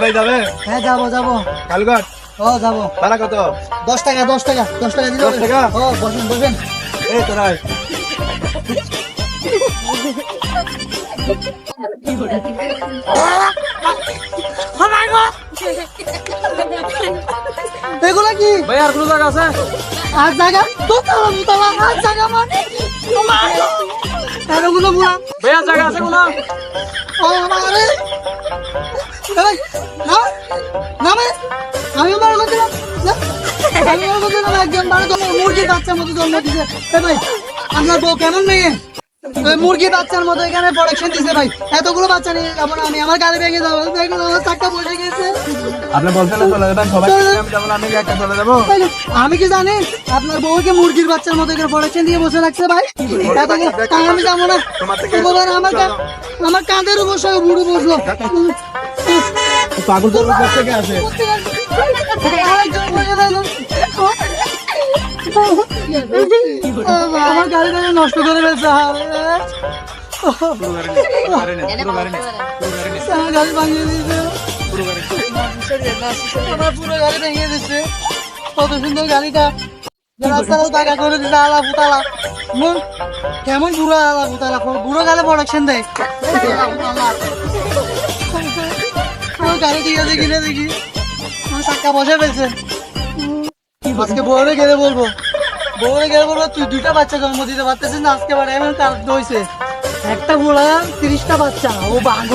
ভাই যাবে? হ্যাঁ যাবো যাবো। কালুঘাট? ও যাবো। ভাড়া কত? 10 টাকা 10 টাকা 10 টাকা দিলে 10 টাকা? ও বসেন বসেন। এই তোরাই এগুলা কি ভাই আর কোনো জায়গা আছে? আর জায়গা তো তালা আর জায়গা মানে এগুলো বুড়া ভাই আর জায়গা আছে কোনো? ও আমারে এই না নামে আমি মার করছিলাম আমি মার করছিলাম একজন মানে তো মুরগির বাচ্চার মতো জন্ম দিছে ভাই আপনার বউ কেমন মেয়ে মুরগির বাচ্চার মতো এখানে প্রোডাকশন দিছে ভাই এতগুলো বাচ্চা নিয়ে যাবো না আমি আমার গাড়ি ভেঙে যাবো দেখুন আমার চাকটা বসে গেছে আপনি বলছেন না চলে যাবেন সবাই আমি যাবো না, আমি একা চলে যাবো। আমি কি জানি আপনার বউকে মুরগির বাচ্চার মতো এখানে প্রোডাকশন দিয়ে বসে রাখছে ভাই আমি যাবো না আমার কাঁধের উপর সব বুড়ো বসলো পাগল তোর কাছ থেকে আসে আমার গাড়িটা নষ্ট করে ফেলছে আমার গাড়ি ভাঙিয়ে দিয়েছে আমার পুরো গাড়ি ভেঙে দিচ্ছে কত সুন্দর গাড়িটা রাস্তাটাও টাকা করে দিচ্ছে আলা ফুতালা কেমন বুড়ো আলা ফুতালা বুড়ো গালে প্রোডাকশন দেয় গাড়ি ঠিক আছে কিনে দেখি আমার চাক্কা বসে ফেলছে আজকে বউরে গেলে বলবো তুই 2টা বাচ্চা জন্ম দিতে পারতেছিস না আজকে বারে এমন কাজ হয়েছে একটা বুড়া 30টা বাচ্চা ও বাঘ